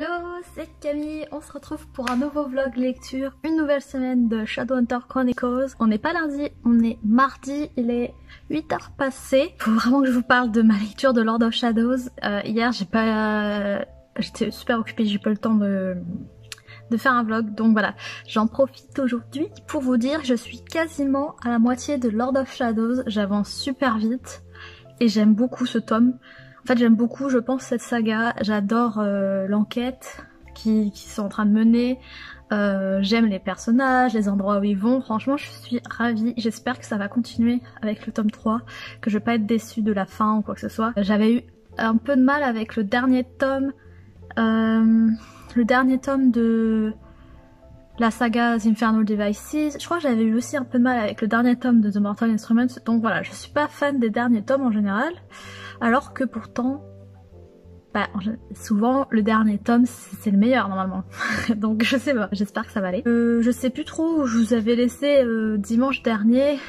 Hello, c'est Camille, on se retrouve pour un nouveau vlog lecture, une nouvelle semaine de Shadowhunter Chronicles. On n'est pas lundi, on est mardi, il est 8h passées. Faut vraiment que je vous parle de ma lecture de Lord of Shadows. Hier j'étais super occupée, j'ai pas eu le temps de faire un vlog, donc voilà, j'en profite aujourd'hui pour vous dire que je suis quasiment à la moitié de Lord of Shadows, j'avance super vite et j'aime beaucoup ce tome. En fait j'aime beaucoup, je pense, cette saga, j'adore l'enquête qu'ils sont en train de mener, j'aime les personnages, les endroits où ils vont, franchement je suis ravie, j'espère que ça va continuer avec le tome 3, que je vais pas être déçue de la fin ou quoi que ce soit. J'avais eu un peu de mal avec le dernier tome de la saga The Infernal Devices, je crois que j'avais eu aussi un peu de mal avec le dernier tome de The Mortal Instruments, donc voilà, je suis pas fan des derniers tomes en général. Alors que pourtant, souvent le dernier tome c'est le meilleur normalement. Donc je sais pas, j'espère que ça va aller. Je sais plus trop où je vous avais laissé dimanche dernier.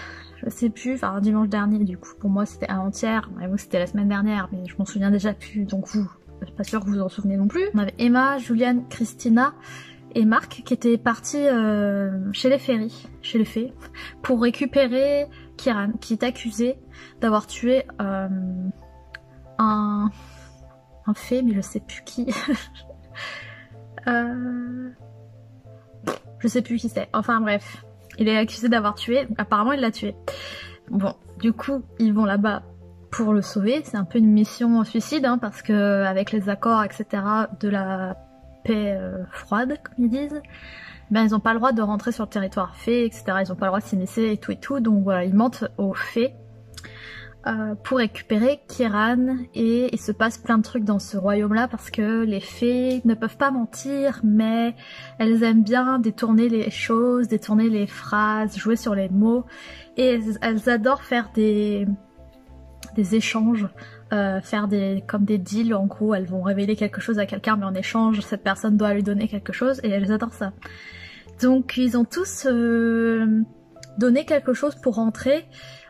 Je sais plus, enfin dimanche dernier du coup pour moi c'était avant-hier, mais vous c'était la semaine dernière, mais je m'en souviens déjà plus, donc vous, je suis pas sûre que vous en souvenez non plus. On avait Emma, Juliane, Christina et Marc qui étaient partis chez les fées, pour récupérer Kieran qui est accusé d'avoir tué un fée, mais je sais plus qui. Je sais plus qui c'est. Enfin bref, il est accusé d'avoir tué. Apparemment, il l'a tué. Bon, du coup, ils vont là-bas pour le sauver. C'est un peu une mission suicide, hein, parce que avec les accords, etc., de la paix froide, comme ils disent, ben ils ont pas le droit de rentrer sur le territoire fée, etc. Ils ont pas le droit de s'initier et tout. Donc voilà, ils mentent aux fées. Pour récupérer Kieran, et il se passe plein de trucs dans ce royaume là parce que les fées ne peuvent pas mentir, mais elles aiment bien détourner les choses, détourner les phrases, jouer sur les mots, et elles adorent faire des échanges, faire comme des deals. En gros elles vont révéler quelque chose à quelqu'un, mais en échange cette personne doit lui donner quelque chose, et elles adorent ça. Donc ils ont tous donné quelque chose pour rentrer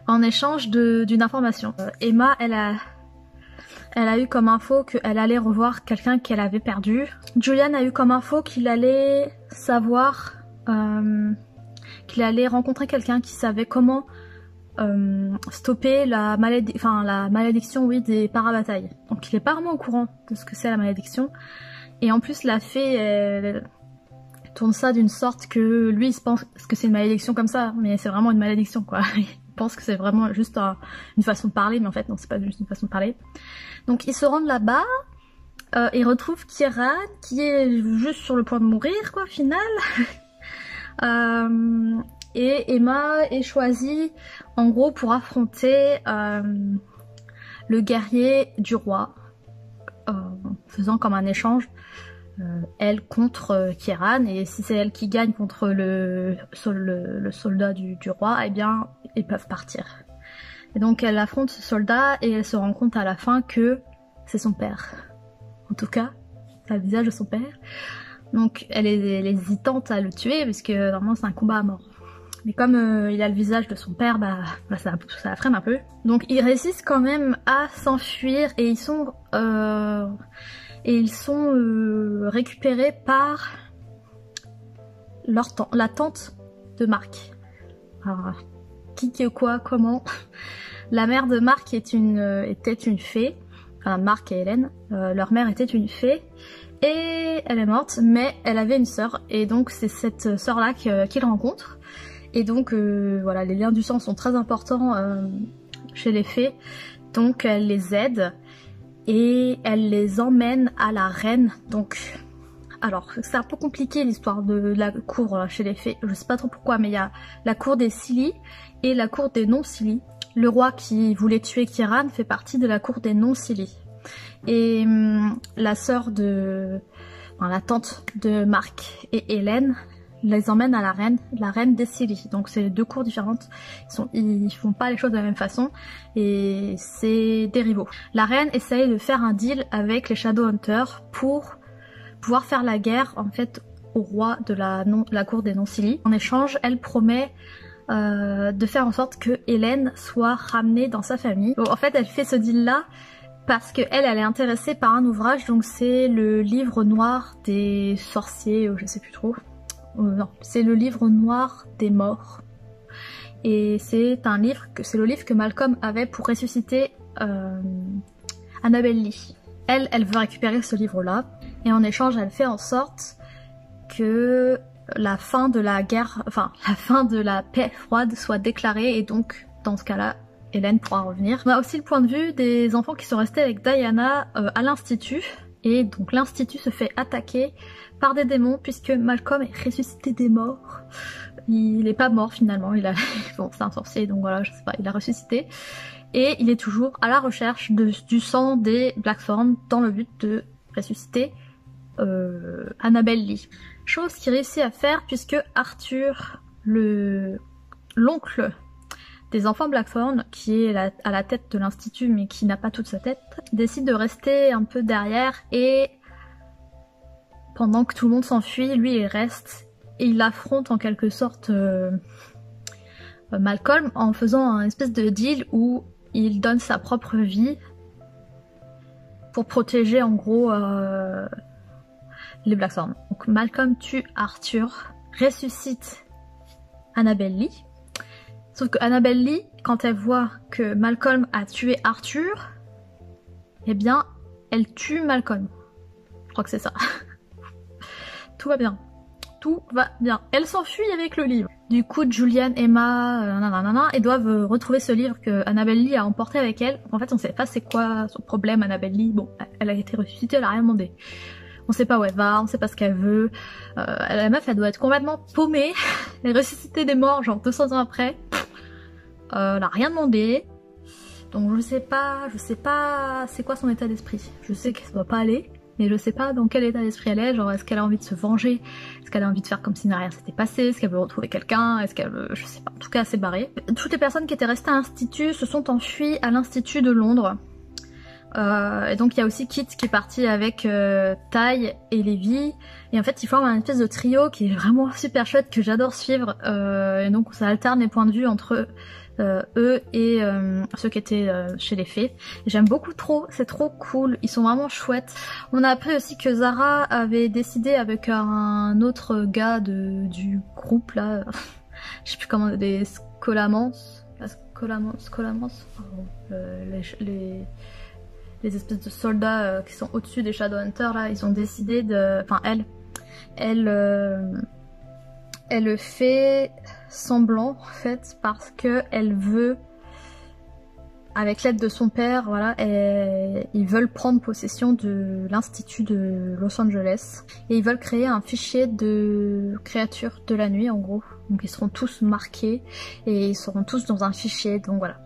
en échange d'une information. Emma, elle a eu comme info qu'elle allait revoir quelqu'un qu'elle avait perdu. Julian a eu comme info qu'il allait savoir, qu'il allait rencontrer quelqu'un qui savait comment stopper la malédiction, oui, des parabatailles. Donc il est pas vraiment au courant de ce que c'est la malédiction. Et en plus la fée, elle tourne ça d'une sorte que lui il pense que c'est une malédiction comme ça, mais c'est vraiment une malédiction quoi. Pense que c'est vraiment juste une façon de parler, mais en fait non, c'est pas juste une façon de parler. Donc ils se rendent là-bas, ils retrouvent Kieran qui est juste sur le point de mourir quoi, au final. Et Emma est choisie en gros pour affronter le guerrier du roi, faisant comme un échange elle contre Kieran, et si c'est elle qui gagne contre le soldat du roi, eh bien ils peuvent partir. Et donc elle affronte ce soldat et elle se rend compte à la fin que c'est son père. En tout cas, c'est le visage de son père. Donc elle est hésitante à le tuer parce que normalement c'est un combat à mort. Mais comme il a le visage de son père, ça la freine un peu. Donc ils réussissent quand même à s'enfuir et ils sont récupérés par la tante de Marc. Alors, qui, quoi, comment. La mère de Marc était une fée, enfin Marc et Hélène, leur mère était une fée, et elle est morte, mais elle avait une sœur, et donc c'est cette sœur là qu'il rencontre. Et donc voilà, les liens du sang sont très importants chez les fées, donc elle les aide. Et elle les emmène à la reine. Donc, alors c'est un peu compliqué l'histoire de la cour chez les fées, je sais pas trop pourquoi, mais il y a la cour des Scilly et la cour des non-Scilly. Le roi qui voulait tuer Kieran fait partie de la cour des non-Scilly. Et la sœur la tante de Marc et Hélène les emmène à la reine des Scilly. Donc c'est deux cours différentes, ils font pas les choses de la même façon et c'est des rivaux. La reine essaye de faire un deal avec les Shadowhunters pour pouvoir faire la guerre en fait au roi de la cour des non-Scilly. En échange, elle promet de faire en sorte que Hélène soit ramenée dans sa famille. Donc, en fait elle fait ce deal là parce que elle est intéressée par un ouvrage, donc c'est le livre noir des sorciers, je sais plus trop. Non, c'est le livre noir des morts. Et c'est le livre que Malcolm avait pour ressusciter Annabel Lee. Elle veut récupérer ce livre-là, et en échange, elle fait en sorte que la fin de la guerre, enfin la fin de la paix froide soit déclarée, et donc dans ce cas-là, Hélène pourra revenir. On a aussi le point de vue des enfants qui sont restés avec Diana à l'institut, et donc l'institut se fait attaquer par des démons puisque Malcolm est ressuscité des morts. Il est pas mort finalement, bon c'est un sorcier donc voilà, je sais pas, il a ressuscité. Et il est toujours à la recherche du sang des Blackthorn dans le but de ressusciter Annabel Lee. Chose qu'il réussit à faire puisque Arthur, l'oncle des enfants Blackthorn, qui est à la tête de l'institut mais qui n'a pas toute sa tête, décide de rester un peu derrière, et pendant que tout le monde s'enfuit, lui il reste et il affronte en quelque sorte Malcolm en faisant un espèce de deal où il donne sa propre vie pour protéger en gros les Blackthorn. Donc Malcolm tue Arthur, ressuscite Annabel Lee. Sauf que Annabel Lee, quand elle voit que Malcolm a tué Arthur, eh bien, elle tue Malcolm. Je crois que c'est ça. Tout va bien. Tout va bien. Elle s'enfuit avec le livre. Du coup, Julian, Emma, nanana, et doivent retrouver ce livre que Annabel Lee a emporté avec elle. En fait, on sait pas c'est quoi son problème, Annabel Lee. Bon, elle a été ressuscitée, elle a rien demandé. On sait pas où elle va, on sait pas ce qu'elle veut. La meuf, elle doit être complètement paumée. Elle est ressuscitée des morts, genre 200 ans après. Elle a rien demandé. Donc je sais pas c'est quoi son état d'esprit. Je sais qu'elle doit pas aller, mais je sais pas dans quel état d'esprit elle est. Genre est-ce qu'elle a envie de se venger? Est-ce qu'elle a envie de faire comme si rien s'était passé? Est-ce qu'elle veut retrouver quelqu'un? Est-ce qu'elle veut... Je sais pas. En tout cas, elle s'est barrée. Toutes les personnes qui étaient restées à l'institut se sont enfuies à l'institut de Londres. Et donc il y a aussi Kit qui est parti avec Ty et Levi, et en fait ils forment un espèce de trio qui est vraiment super chouette, que j'adore suivre, et donc ça alterne les points de vue entre eux et ceux qui étaient chez les fées. J'aime beaucoup trop, c'est trop cool, ils sont vraiment chouettes. On a appris aussi que Zara avait décidé avec un autre gars du groupe là, je sais plus comment, des Scolamans, les espèces de soldats qui sont au-dessus des Shadowhunters là, ils ont décidé de... Enfin elle fait semblant en fait parce que elle veut, avec l'aide de son père, voilà, ils veulent prendre possession de l'institut de Los Angeles et ils veulent créer un fichier de créatures de la nuit en gros. Donc ils seront tous marqués et ils seront tous dans un fichier, donc voilà.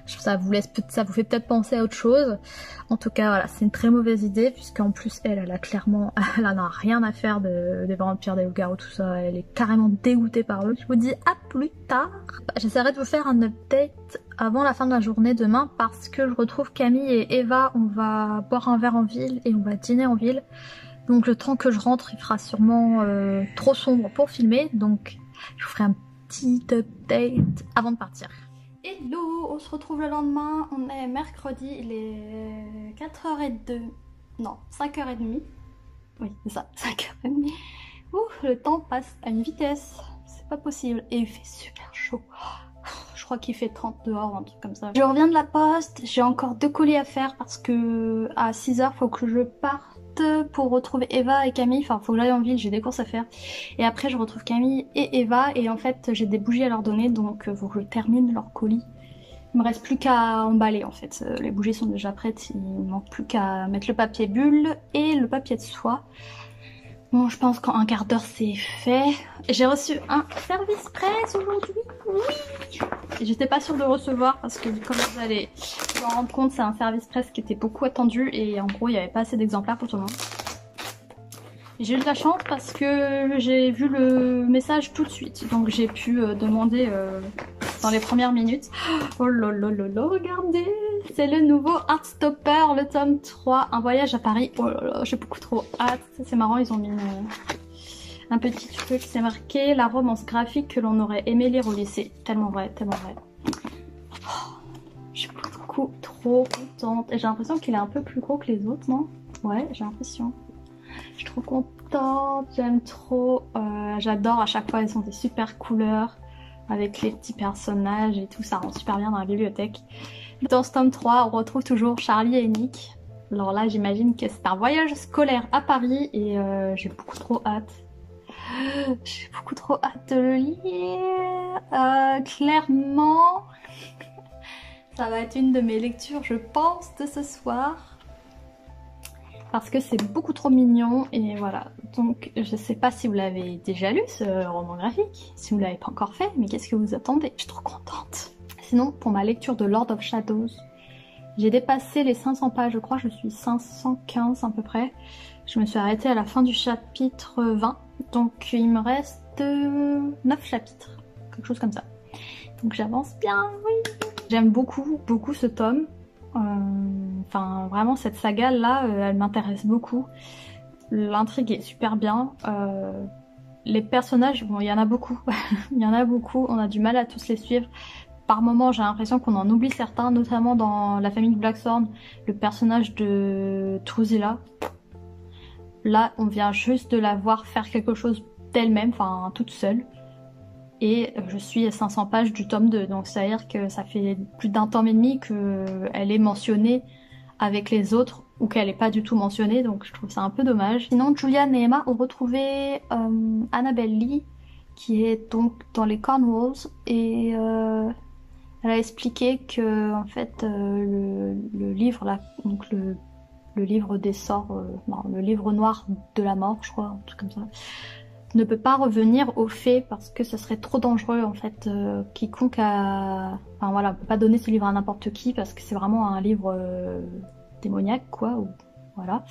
Ça vous fait peut-être penser à autre chose. En tout cas, voilà, c'est une très mauvaise idée, puisqu'en plus, elle n'a rien à faire des vampires, des loups-garous, tout ça. Elle est carrément dégoûtée par eux. Je vous dis à plus tard. J'essaierai de vous faire un update avant la fin de la journée demain, parce que je retrouve Camille et Eva. On va boire un verre en ville et on va dîner en ville. Donc le temps que je rentre, il fera sûrement trop sombre pour filmer. Donc je vous ferai un petit update avant de partir. Hello, on se retrouve le lendemain, on est mercredi, il est 4h02, non 5h30, oui c'est ça, 5h30, ouh, le temps passe à une vitesse, c'est pas possible, et il fait super chaud, je crois qu'il fait 30 dehors, un truc comme ça. Je reviens de la poste, j'ai encore 2 colis à faire parce que à 6h faut que je parte pour retrouver Eva et Camille, enfin faut que j'aille en ville, j'ai des courses à faire, et après je retrouve Camille et Eva, et en fait j'ai des bougies à leur donner, donc faut que je termine leur colis. Il me reste plus qu'à emballer en fait, les bougies sont déjà prêtes, il me manque plus qu'à mettre le papier bulle et le papier de soie. Bon, je pense qu'en un quart d'heure c'est fait. J'ai reçu un service presse aujourd'hui, oui. J'étais pas sûre de recevoir parce que comme vous allez vous en rendre compte, c'est un service presse qui était beaucoup attendu et en gros il n'y avait pas assez d'exemplaires pour tout le monde. J'ai eu de la chance parce que j'ai vu le message tout de suite, donc j'ai pu demander dans les premières minutes. Oh là là là là, regardez, c'est le nouveau Heartstopper, le tome 3, un voyage à Paris. Oh là là, j'ai beaucoup trop hâte. C'est marrant, ils ont mis un petit truc, c'est marqué la romance graphique que l'on aurait aimé lire au lycée. Tellement vrai, tellement vrai. Oh, j'ai beaucoup trop trop contente. Et j'ai l'impression qu'il est un peu plus gros que les autres, non? Ouais, j'ai l'impression. Je suis trop contente, j'aime trop. J'adore, à chaque fois, ils sont des super couleurs avec les petits personnages et tout, ça rend super bien dans la bibliothèque. Dans ce tome 3, on retrouve toujours Charlie et Nick. Alors là, j'imagine que c'est un voyage scolaire à Paris et j'ai beaucoup trop hâte. J'ai beaucoup trop hâte de le lire. Clairement, ça va être une de mes lectures, je pense, de ce soir. Parce que c'est beaucoup trop mignon et voilà. Donc je sais pas si vous l'avez déjà lu ce roman graphique, si vous l'avez pas encore fait, mais qu'est-ce que vous attendez? Je suis trop contente. Sinon, pour ma lecture de Lord of Shadows, j'ai dépassé les 500 pages, je crois, je suis 515 à peu près. Je me suis arrêtée à la fin du chapitre 20, donc il me reste 9 chapitres, quelque chose comme ça. Donc j'avance bien, oui. J'aime beaucoup, beaucoup ce tome. Enfin, vraiment, cette saga là, elle m'intéresse beaucoup. L'intrigue est super bien. Les personnages, bon, il y en a beaucoup. Il y en a beaucoup, on a du mal à tous les suivre. Par moments, j'ai l'impression qu'on en oublie certains, notamment dans la famille Blackthorn, le personnage de Drusilla. Là, on vient juste de la voir faire quelque chose d'elle-même, enfin, toute seule. Et je suis à 500 pages du tome 2, donc ça veut dire que ça fait plus d'un tome et demi qu'elle est mentionnée avec les autres, ou qu'elle n'est pas du tout mentionnée, donc je trouve ça un peu dommage. Sinon, Julian et Emma ont retrouvé Annabelle Lee, qui est donc dans les Cornwalls, et elle a expliqué que en fait le livre là, donc le livre des sorts, non, le livre noir de la mort, je crois, un truc comme ça, ne peut pas revenir aux faits parce que ce serait trop dangereux en fait. Quiconque a... Enfin voilà, on peut pas donner ce livre à n'importe qui parce que c'est vraiment un livre démoniaque quoi. Ou... Voilà.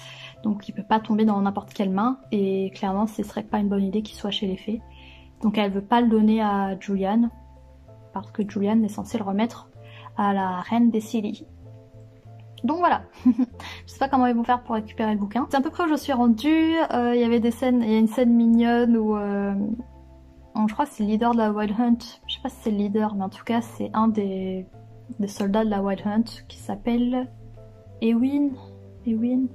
Donc il peut pas tomber dans n'importe quelle main et clairement ce serait pas une bonne idée qu'il soit chez les fées. Donc elle veut pas le donner à Julian parce que Julian est censé le remettre à la reine des Scilly. Donc voilà, je sais pas comment ils vont faire pour récupérer le bouquin. C'est à peu près où je suis rendue, il y avait des scènes, il y a une scène mignonne où je crois que c'est le leader de la Wild Hunt, je sais pas si c'est le leader, mais en tout cas c'est un des soldats de la Wild Hunt qui s'appelle Gwyn, quelque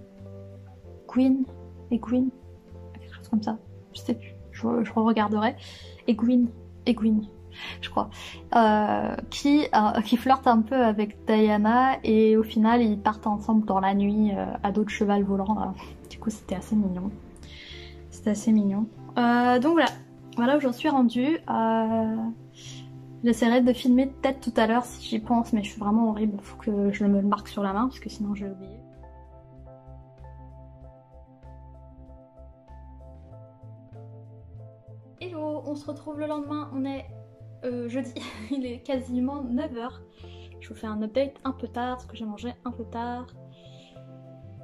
chose comme ça, je sais plus, je re-regarderai, Egwene, je crois, qui flirte un peu avec Diana et au final ils partent ensemble dans la nuit à dos de cheval volant. Là. Du coup c'était assez mignon. C'était assez mignon. Donc voilà où j'en suis rendue. J'essaierai de filmer peut-être tout à l'heure si j'y pense, mais je suis vraiment horrible. Faut que je me le marque sur la main parce que sinon je vais oublier. Hello, on se retrouve le lendemain, on est jeudi, il est quasiment 9h. Je vous fais un update un peu tard parce que j'ai mangé un peu tard.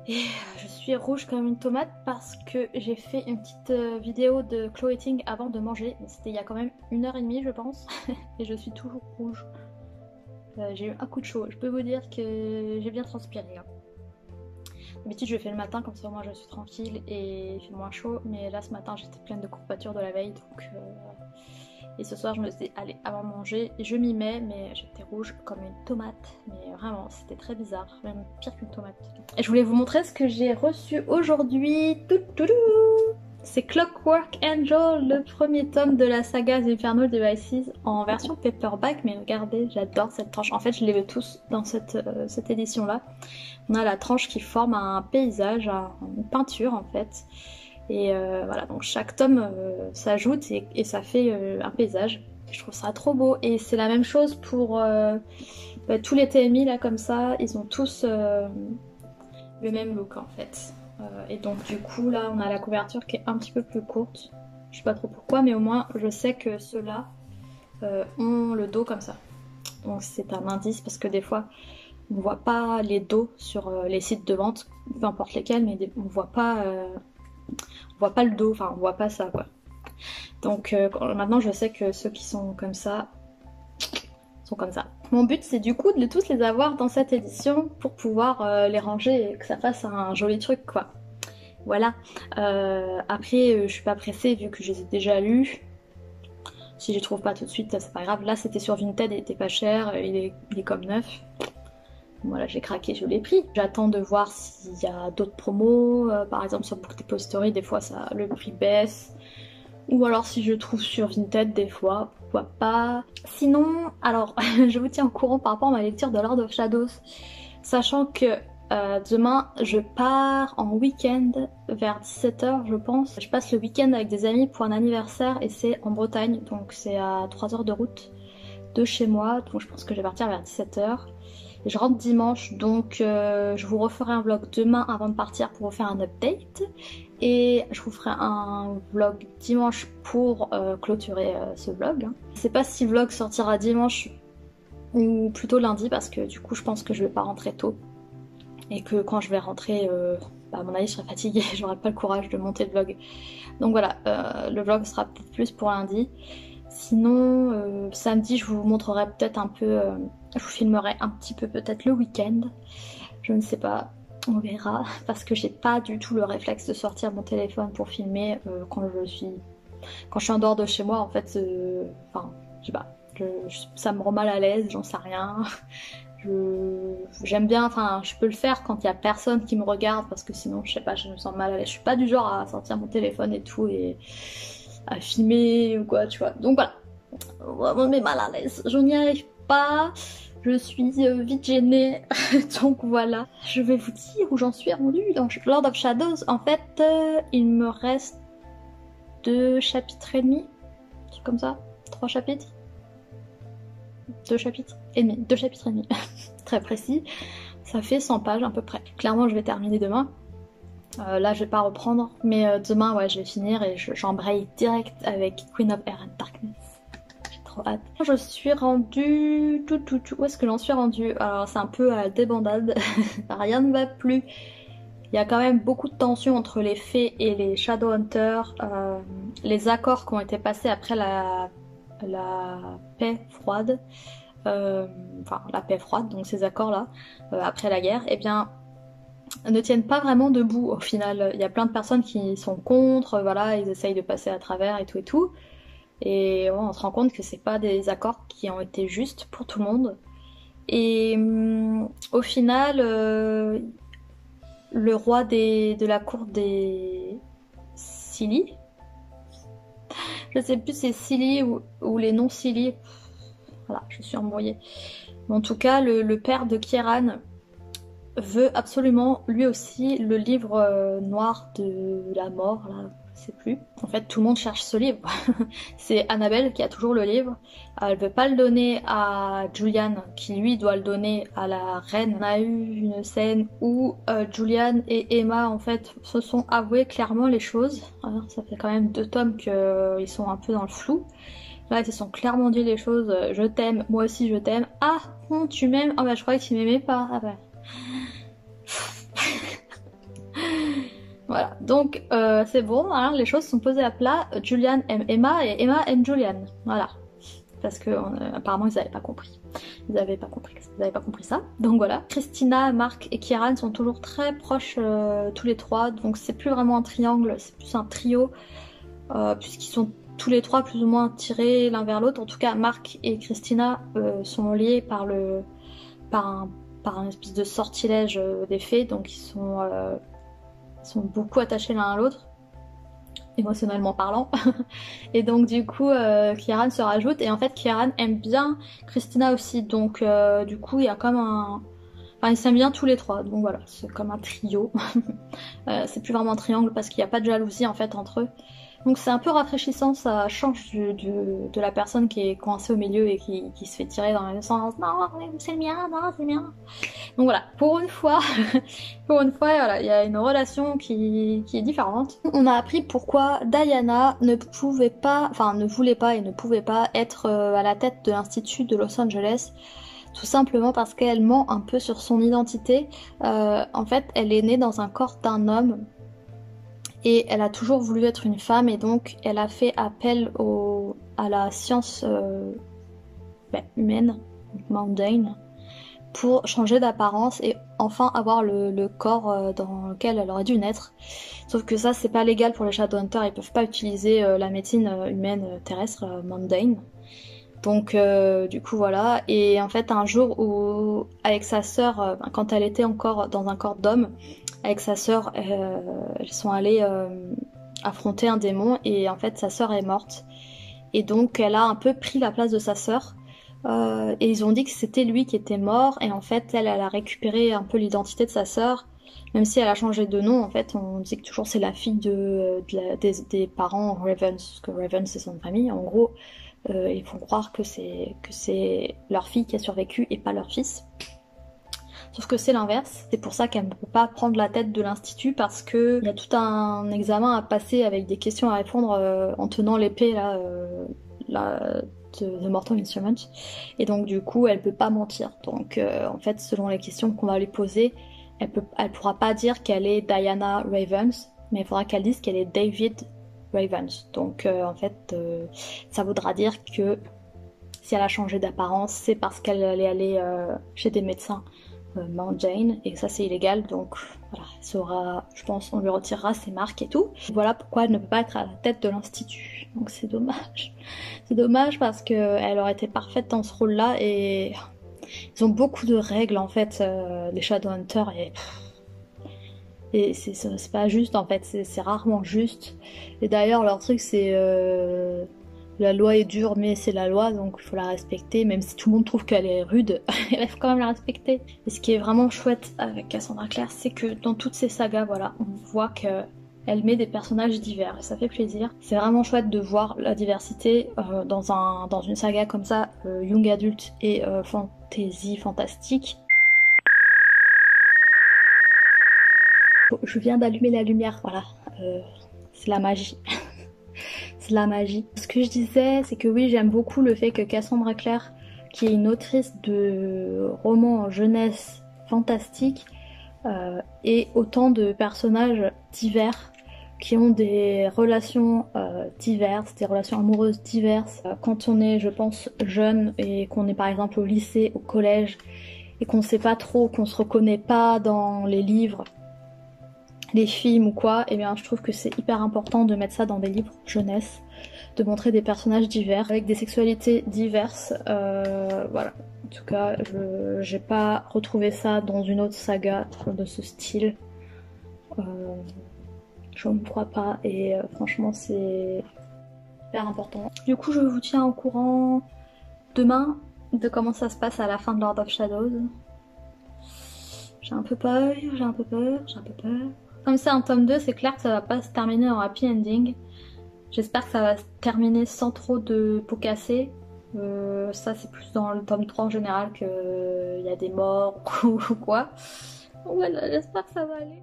Et je suis rouge comme une tomate parce que j'ai fait une petite vidéo de Chloe Ting avant de manger. C'était il y a quand même 1h30 je pense. Et je suis toujours rouge. J'ai eu un coup de chaud. Je peux vous dire que j'ai bien transpiré. Hein. D'habitude je le fais le matin comme ça moi je suis tranquille et il fait moins chaud. Mais là ce matin j'étais pleine de courbatures de la veille donc... Et ce soir je me suis dit allez avant de manger je m'y mets mais j'étais rouge comme une tomate. Mais vraiment c'était très bizarre, même pire qu'une tomate. Et je voulais vous montrer ce que j'ai reçu aujourd'hui. C'est Clockwork Angel, le premier tome de la saga The Infernal Devices en version paperback. Mais regardez, j'adore cette tranche. En fait je les veux tous dans cette édition là. On a la tranche qui forme un paysage, une peinture en fait. Et voilà, donc chaque tome s'ajoute et ça fait un paysage. Je trouve ça trop beau. Et c'est la même chose pour tous les TMI là comme ça. Ils ont tous le même look en fait. Et donc du coup là on a la couverture qui est un petit peu plus courte. Je sais pas trop pourquoi mais au moins je sais que ceux-là ont le dos comme ça. Donc c'est un indice parce que des fois on voit pas les dos sur les sites de vente, peu importe lesquels, mais on voit pas le dos, enfin on voit pas ça quoi. Donc maintenant je sais que ceux qui sont comme ça sont comme ça. Mon but c'est du coup de tous les avoir dans cette édition pour pouvoir les ranger et que ça fasse un joli truc quoi. Voilà. Après je suis pas pressée vu que je les ai déjà lus. Si je les trouve pas tout de suite c'est pas grave. Là c'était sur Vinted, il était pas cher, il est comme neuf. voilà, j'ai craqué, je l'ai pris. J'attends de voir s'il y a d'autres promos, par exemple sur Book Depository, des fois ça, le prix baisse. Ou alors si je trouve sur Vinted des fois, pourquoi pas. Sinon, alors je vous tiens au courant par rapport à ma lecture de Lord of Shadows. Sachant que demain je pars en week-end vers 17h je pense. Je passe le week-end avec des amis pour un anniversaire et c'est en Bretagne. Donc c'est à 3 heures de route de chez moi. Donc je pense que je vais partir vers 17h. Et je rentre dimanche, donc je vous referai un vlog demain avant de partir pour vous faire un update. Et je vous ferai un vlog dimanche pour clôturer ce vlog. Je sais pas si le vlog sortira dimanche ou plutôt lundi parce que du coup je pense que je vais pas rentrer tôt. Et que quand je vais rentrer, à mon avis je serai fatiguée, j'aurai pas le courage de monter le vlog. Donc voilà, le vlog sera peut-être plus pour lundi. Sinon, samedi je vous montrerai peut-être un peu... je vous filmerai un petit peu peut-être le week-end, je ne sais pas, on verra, parce que j'ai pas du tout le réflexe de sortir mon téléphone pour filmer quand je suis en dehors de chez moi en fait, enfin, je sais pas, ça me rend mal à l'aise, j'en sais rien, j'aime bien, enfin je peux le faire quand il y a personne qui me regarde parce que sinon je sais pas, je me sens mal à l'aise, je suis pas du genre à sortir mon téléphone et tout et à filmer ou quoi, tu vois, donc voilà, on me met mal à l'aise, je n'y arrive pas, je suis vite gênée, donc voilà. Je vais vous dire où j'en suis rendue dans Lord of Shadows. En fait, il me reste 2 chapitres et demi, un truc comme ça, 3 chapitres, 2 chapitres et demi, 2 chapitres et demi, très précis. Ça fait 100 pages à peu près. Clairement, je vais terminer demain. Là, je vais pas reprendre, mais demain, ouais, je vais finir et j'embraye direct avec Queen of Air and Darkness. Trop hâte. Je suis rendue... Où est-ce que j'en suis rendue? Alors c'est un peu à la débandade, rien ne va plus. Il y a quand même beaucoup de tension entre les fées et les Shadowhunters. Les accords qui ont été passés après la paix froide, enfin la paix froide, donc ces accords-là, après la guerre, eh bien ne tiennent pas vraiment debout au final. Il y a plein de personnes qui sont contre, voilà, ils essayent de passer à travers et tout et tout. Et on se rend compte que c'est pas des accords qui ont été justes pour tout le monde. Et au final, le roi de la cour des Silly, je sais plus si c'est Silly ou les non Silly, voilà, je suis embrouillée. Mais en tout cas, le père de Kieran veut absolument lui aussi le livre noir de la mort, là. Je sais plus. En fait, tout le monde cherche ce livre. C'est Annabelle qui a toujours le livre. Elle veut pas le donner à Julian, qui lui doit le donner à la reine. On a eu une scène où Julian et Emma, en fait, se sont avoués clairement les choses. Alors, ça fait quand même 2 tomes qu'ils sont un peu dans le flou. Là, ils se sont clairement dit les choses. Je t'aime, moi aussi je t'aime. Ah, bon, tu m'aimes? Ah bah, je croyais qu'il m'aimait pas. Ah bah... Voilà, donc c'est bon, hein, les choses sont posées à plat. Julian aime Emma et Emma aime Julian. Voilà. Parce que apparemment ils n'avaient pas compris. Ils n'avaient pas compris ça. Donc voilà. Christina, Mark et Kieran sont toujours très proches tous les trois. Donc c'est plus vraiment un triangle, c'est plus un trio. Puisqu'ils sont tous les trois plus ou moins tirés l'un vers l'autre. En tout cas, Mark et Christina sont liés par un espèce de sortilège des fées. Donc ils sont beaucoup attachés l'un à l'autre, émotionnellement parlant. Et donc du coup Kieran se rajoute, et en fait Kieran aime bien Christina aussi, donc du coup il y a comme un... Enfin ils s'aiment bien tous les trois, donc voilà, c'est comme un trio. C'est plus vraiment un triangle parce qu'il n'y a pas de jalousie en fait entre eux. Donc c'est un peu rafraîchissant, ça change de la personne qui est coincée au milieu et qui se fait tirer dans le sens « Non, c'est le mien, non, c'est le mien ». Donc voilà, pour une fois, voilà, il y a une relation qui est différente. On a appris pourquoi Diana ne voulait pas et ne pouvait pas être à la tête de l'Institut de Los Angeles. Tout simplement parce qu'elle ment un peu sur son identité. En fait, elle est née dans un corps d'un homme. Et elle a toujours voulu être une femme, et donc elle a fait appel à la science humaine, mundane, pour changer d'apparence et enfin avoir le corps dans lequel elle aurait dû naître. Sauf que ça, c'est pas légal pour les Shadowhunters, ils peuvent pas utiliser la médecine humaine terrestre, mundane. Donc du coup voilà, et en fait un jour où avec sa sœur, quand elle était encore dans un corps d'homme, avec sa sœur, elles sont allées affronter un démon et en fait sa sœur est morte. Et donc elle a un peu pris la place de sa sœur. Et ils ont dit que c'était lui qui était mort et en fait elle a récupéré un peu l'identité de sa sœur. Même si elle a changé de nom, en fait, on dit que toujours c'est la fille des parents Ravens, parce que Ravens c'est son famille. En gros, ils font croire que c'est leur fille qui a survécu et pas leur fils. Sauf que c'est l'inverse. C'est pour ça qu'elle ne peut pas prendre la tête de l'institut parce que il y a tout un examen à passer avec des questions à répondre en tenant l'épée là, de Mortal Instruments. Et donc du coup, elle peut pas mentir. Donc en fait, selon les questions qu'on va lui poser, elle pourra pas dire qu'elle est Diana Ravens, mais il faudra qu'elle dise qu'elle est David Ravens. Donc en fait, ça voudra dire que si elle a changé d'apparence, c'est parce qu'elle allait aller chez des médecins Mount Jane, et ça c'est illégal, donc voilà, ça aura, je pense, on lui retirera ses marques et tout. Voilà pourquoi elle ne peut pas être à la tête de l'institut. Donc c'est dommage. C'est dommage parce qu'elle aurait été parfaite dans ce rôle-là et ils ont beaucoup de règles en fait, les Shadowhunters, et c'est pas juste en fait, c'est rarement juste. Et d'ailleurs leur truc c'est la loi est dure mais c'est la loi donc il faut la respecter, même si tout le monde trouve qu'elle est rude, il faut quand même la respecter. Et ce qui est vraiment chouette avec Cassandra Clare, c'est que dans toutes ces sagas, voilà, on voit que elle met des personnages divers et ça fait plaisir. C'est vraiment chouette de voir la diversité dans une saga comme ça, young adulte et fantasy fantastique. Je viens d'allumer la lumière, voilà, c'est la magie. C'est la magie. Ce que je disais, c'est que oui, j'aime beaucoup le fait que Cassandra Clare, qui est une autrice de romans en jeunesse fantastique, ait autant de personnages divers qui ont des relations diverses, des relations amoureuses diverses. Quand on est, je pense, jeune et qu'on est par exemple au lycée, au collège, et qu'on sait pas trop, qu'on se reconnaît pas dans les livres, les films ou quoi, et bien je trouve que c'est hyper important de mettre ça dans des livres jeunesse, de montrer des personnages divers, avec des sexualités diverses, voilà. En tout cas, j'ai pas retrouvé ça dans une autre saga de ce style. Je ne crois pas, et franchement c'est hyper important. Du coup je vous tiens au courant demain de comment ça se passe à la fin de Lord of Shadows. J'ai un peu peur, j'ai un peu peur, j'ai un peu peur. Comme c'est un tome 2, c'est clair que ça va pas se terminer en happy ending. J'espère que ça va se terminer sans trop de pots cassés. Ça c'est plus dans le tome 3 en général qu'il y a des morts ou quoi. Voilà, j'espère que ça va aller.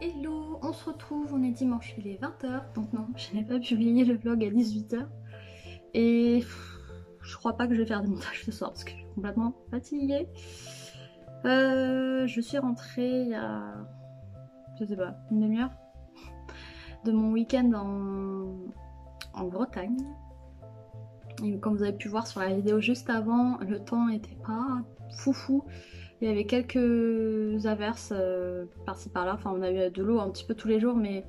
Hello, on se retrouve, on est dimanche, il est 20h, donc non, je n'ai pas publié le vlog à 18h. Et je crois pas que je vais faire des montages ce soir parce que je suis complètement fatiguée. Je suis rentrée il y a, je sais pas, une demi-heure de mon week-end en Bretagne. Et comme vous avez pu voir sur la vidéo juste avant, le temps était pas foufou. Il y avait quelques averses par-ci par-là, enfin on a eu de l'eau un petit peu tous les jours, mais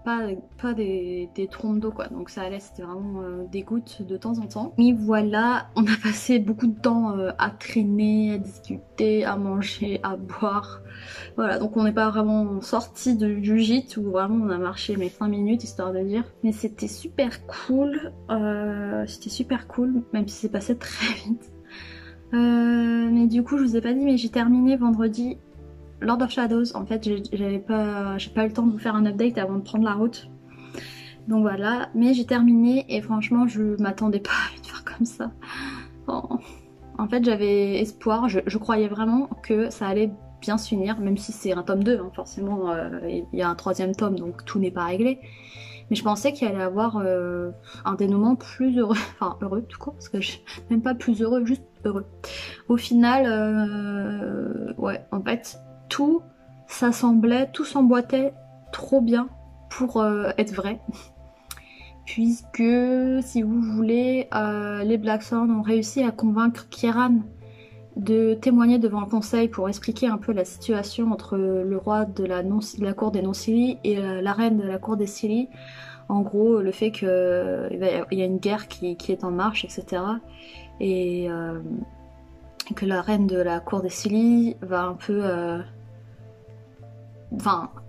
pas des trompes d'eau quoi, donc ça allait, c'était vraiment des gouttes de temps en temps. Et voilà, on a passé beaucoup de temps à traîner, à discuter, à manger, à boire. Voilà, donc on n'est pas vraiment sorti du gîte où vraiment on a marché mais 5 minutes histoire de dire. Mais c'était super cool, même si c'est passé très vite. Mais du coup je vous ai pas dit mais j'ai terminé vendredi Lord of Shadows. En fait j'ai pas eu le temps de vous faire un update avant de prendre la route, donc voilà, mais j'ai terminé et franchement je m'attendais pas à une fin comme ça. En fait j'avais espoir, je croyais vraiment que ça allait bien se finir, même si c'est un tome 2 hein, forcément il y a un troisième tome donc tout n'est pas réglé. Mais je pensais qu'il allait avoir un dénouement plus heureux, enfin heureux tout court, parce que même pas plus heureux, juste heureux. Au final, ouais, en fait, tout s'assemblait, tout s'emboîtait trop bien pour être vrai. Puisque, si vous voulez, les Blackthorn ont réussi à convaincre Kieran de témoigner devant le conseil pour expliquer un peu la situation entre le roi de la cour des non-Silly et la reine de la cour des Silly. En gros, le fait qu'il y a une guerre qui est en marche, etc. Et que la reine de la cour des Silly va un peu...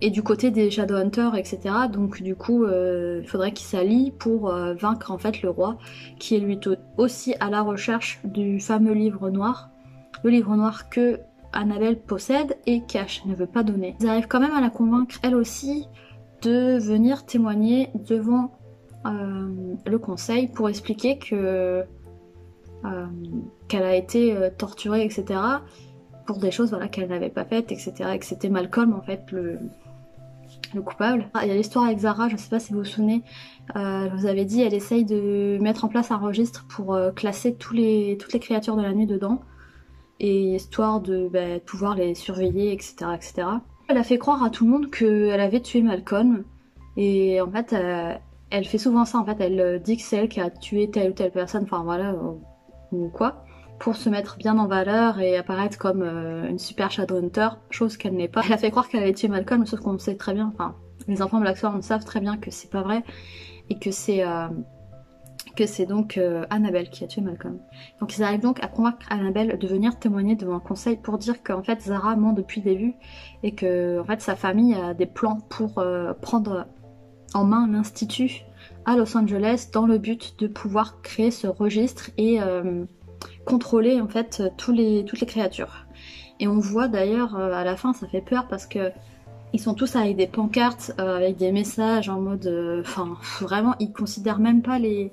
et du côté des Shadowhunters, etc. Donc du coup, il faudrait qu'il s'allie pour vaincre en fait le roi, qui est lui aussi à la recherche du fameux livre noir. Le livre noir que Annabelle possède et cache, ne veut pas donner. Ils arrivent quand même à la convaincre, elle aussi, de venir témoigner devant le conseil pour expliquer que qu'elle a été torturée, etc. pour des choses voilà, qu'elle n'avait pas faites, etc. Et que c'était Malcolm en fait le coupable. Il y a l'histoire avec Zara, je sais pas si vous vous souvenez, je vous avais dit, elle essaye de mettre en place un registre pour classer toutes les créatures de la nuit dedans, et histoire de pouvoir les surveiller, etc., etc. Elle a fait croire à tout le monde qu'elle avait tué Malcolm, et en fait, elle fait souvent ça, en fait, elle dit que c'est elle qui a tué telle ou telle personne, enfin voilà, ou quoi, pour se mettre bien en valeur et apparaître comme une super Shadowhunter, chose qu'elle n'est pas. Elle a fait croire qu'elle avait tué Malcolm, sauf qu'on sait très bien, enfin, les enfants Blackthorn savent très bien que c'est pas vrai, et que c'est donc Annabelle qui a tué Malcolm. Donc ils arrivent donc à convaincre Annabelle de venir témoigner devant un conseil pour dire qu'en fait Zara ment depuis le début et que en fait sa famille a des plans pour prendre en main l'institut à Los Angeles dans le but de pouvoir créer ce registre et contrôler en fait toutes les créatures. Et on voit d'ailleurs à la fin, ça fait peur parce que ils sont tous avec des pancartes, avec des messages en mode, enfin vraiment ils considèrent même pas les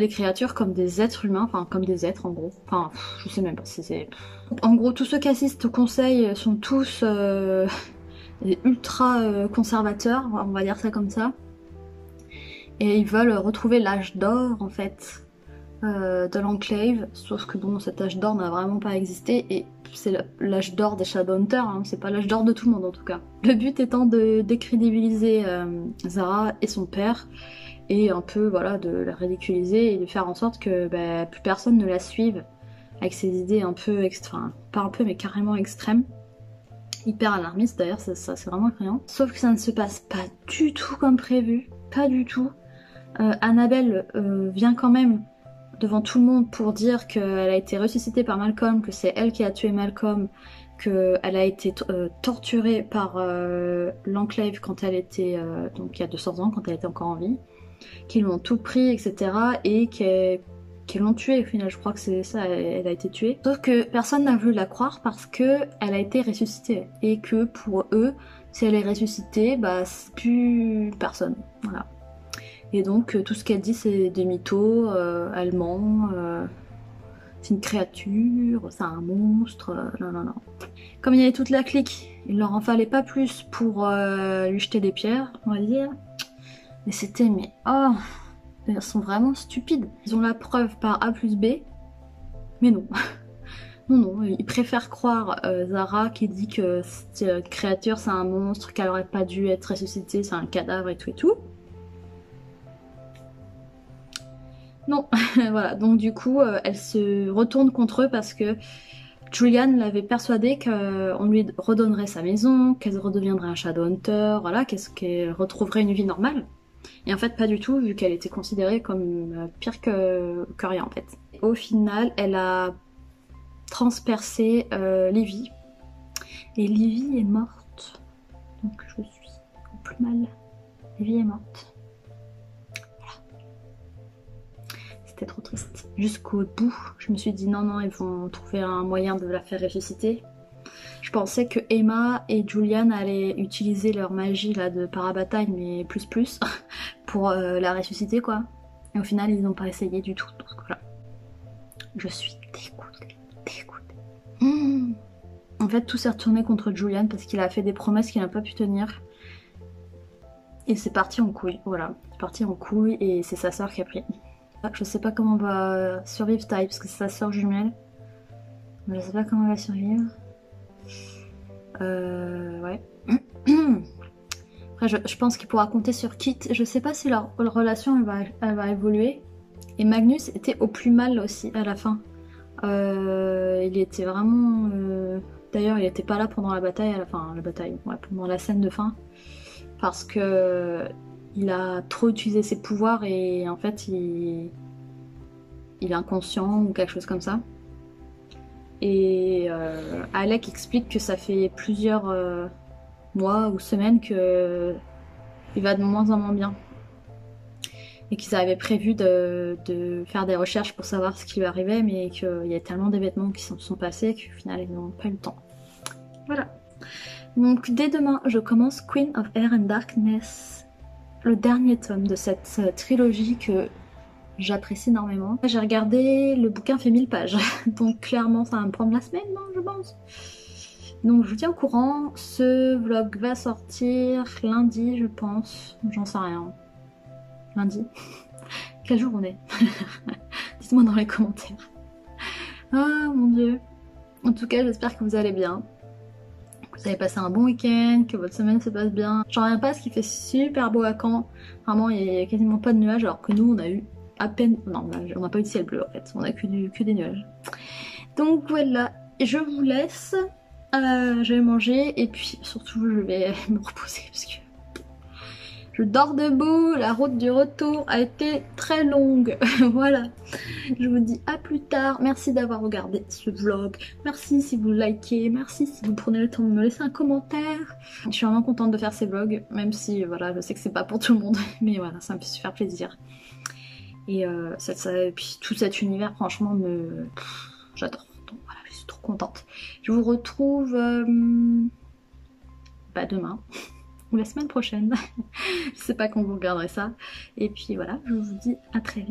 créatures comme des êtres humains, enfin comme des êtres en gros. Enfin je sais même pas si c'est... En gros tous ceux qui assistent au conseil sont tous ultra conservateurs, on va dire ça comme ça. Et ils veulent retrouver l'âge d'or en fait de l'enclave, sauf que bon cet âge d'or n'a vraiment pas existé et c'est l'âge d'or des Shadowhunters, hein, c'est pas l'âge d'or de tout le monde en tout cas. Le but étant de décrédibiliser Zara et son père et un peu voilà de la ridiculiser et de faire en sorte que plus personne ne la suive avec ses idées un peu enfin pas un peu mais carrément extrêmes, hyper alarmistes d'ailleurs, ça c'est vraiment effrayant. Sauf que ça ne se passe pas du tout comme prévu, pas du tout. Annabelle vient quand même devant tout le monde pour dire qu'elle a été ressuscitée par Malcolm, que c'est elle qui a tué Malcolm, qu'elle a été torturée par l'enclave quand elle était, donc il y a 200 ans, quand elle était encore en vie, qu'ils l'ont tout pris, etc. et qu'ils l'ont tuée au final, je crois que c'est ça, elle a été tuée. Sauf que personne n'a voulu la croire parce que elle a été ressuscitée, et que pour eux, si elle est ressuscitée, c'est plus personne, voilà. Et donc tout ce qu'elle dit c'est des mythos, elle ment, c'est une créature, c'est un monstre, non. Comme il y avait toute la clique, il leur en fallait pas plus pour lui jeter des pierres, on va dire. Mais c'était, ils sont vraiment stupides. Ils ont la preuve par A plus B, mais non. Non, ils préfèrent croire Zara qui dit que cette créature c'est un monstre, qu'elle aurait pas dû être ressuscitée, c'est un cadavre et tout. Non, voilà, donc du coup, elle se retourne contre eux parce que Julian l'avait persuadée qu'on lui redonnerait sa maison, qu'elle redeviendrait un Shadowhunter, voilà, qu'elle retrouverait une vie normale. Et en fait, pas du tout, vu qu'elle était considérée comme pire que rien, en fait. Au final, elle a transpercé Livy. Et Livy est morte. Donc je suis au plus mal. Livy est morte. C'était trop triste. Jusqu'au bout, je me suis dit non, ils vont trouver un moyen de la faire ressusciter. Je pensais que Emma et Julian allaient utiliser leur magie là de parabataille, mais plus, pour la ressusciter quoi. Et au final, ils n'ont pas essayé du tout. Donc voilà. Je suis dégoûtée. En fait, tout s'est retourné contre Julian parce qu'il a fait des promesses qu'il n'a pas pu tenir. Et c'est parti en couille, voilà. C'est parti en couille et c'est sa soeur qui a pris. Je sais pas comment va survivre Ty parce que c'est sa soeur jumelle. Mais je sais pas comment elle va survivre. Ouais. Après Je pense qu'il pourra compter sur Kit. Je sais pas si leur relation elle va évoluer. Et Magnus était au plus mal aussi à la fin. Il était vraiment... D'ailleurs, il était pas là pendant la bataille, pendant la scène de fin. Parce que il a trop utilisé ses pouvoirs et en fait, il est inconscient ou quelque chose comme ça. Et Alec explique que ça fait plusieurs mois ou semaines que il va de moins en moins bien. Et qu'ils avaient prévu de faire des recherches pour savoir ce qui lui arrivait, mais qu'il y a tellement d'événements qui s'en sont passés qu'au final ils n'ont pas eu le temps. Voilà. Donc dès demain, je commence Queen of Air and Darkness, le dernier tome de cette trilogie que j'apprécie énormément. J'ai regardé, le bouquin fait 1000 pages, donc clairement ça va me prendre la semaine, non, je pense. Donc je vous tiens au courant, ce vlog va sortir lundi, je pense, j'en sais rien. Lundi. Quel jour on est? Dites-moi dans les commentaires. Ah mon dieu. En tout cas, j'espère que vous allez bien. Que vous avez passé un bon week-end, que votre semaine se passe bien. J'en reviens pas parce qu'il fait super beau à Caen. Vraiment, il y a quasiment pas de nuages, alors que nous, on a eu à peine... Non, on n'a pas eu de ciel bleu en fait. On a que des nuages. Donc voilà, je vous laisse. Je vais manger et puis surtout, je vais me reposer parce que... je dors debout, la route du retour a été très longue. Voilà, je vous dis à plus tard. Merci d'avoir regardé ce vlog. Merci si vous likez, merci si vous prenez le temps de me laisser un commentaire. Je suis vraiment contente de faire ces vlogs, même si voilà, je sais que c'est pas pour tout le monde. Mais voilà, ça me fait super plaisir. Et puis tout cet univers, franchement, j'adore. Donc voilà, je suis trop contente. Je vous retrouve demain. Ou la semaine prochaine. Je sais pas quand vous regarderez ça. Et puis voilà, je vous dis à très vite.